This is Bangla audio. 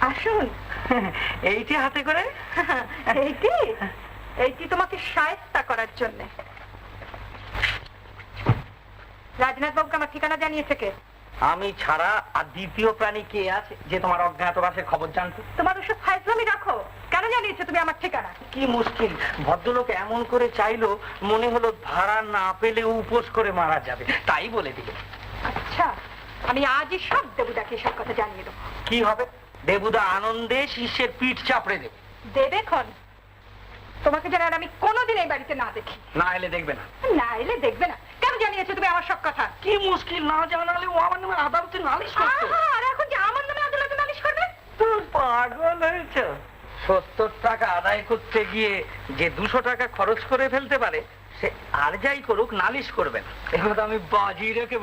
আসুন। এইটি হাতে করে? এইটি এইটি তোমাকে শায়েস্তা করার জন্য। রাজনাথ বাবুকে আমার ঠিকানা জানিয়েছে কে? আমি ছাড়া আর দ্বিতীয় প্রাণী কে আছে যে তোমার অজ্ঞাতবাসের খবর জানতো? তোমার ওসব ফাইজলামি রাখো। কেন জানিয়েছো তুমি আমার ঠিকানা? কি মুশকিল, ভদ্রলোক এমন করে চাইলো মনে হলো ভাড়া না পেলে উপোস করে মারা যাবে, তাই বলে দিল। আচ্ছা, আমি আজই সব দেবুদাকে সব কথা জানিয়ে দেবো। কি হবে? দেবুদা আনন্দে শিষ্যের পিঠ চাপড়ে দেবে। দেবে খন? তোমাকে যেন আর আমি কোনোদিন এই বাড়িতে না দেখি। না এলে দেখবে না? না এলে দেখবে না। কেন জানিয়েছো তুমি আমার সব কথা? কি মুশকিল, না জানালে ও আমার নামে আদালতে নালিশ করতো। আর এখন যে আমার নামে আদালতে নালিশ করবে? তুমি পাগল হয়েছো? 70 টাকা আদায় করতে গিয়ে যে 200 টাকা খরচ করে ফেলতে পারে সে আর যাই করুক নালিশ করবে না। এখন তো আমি বাজি রেখে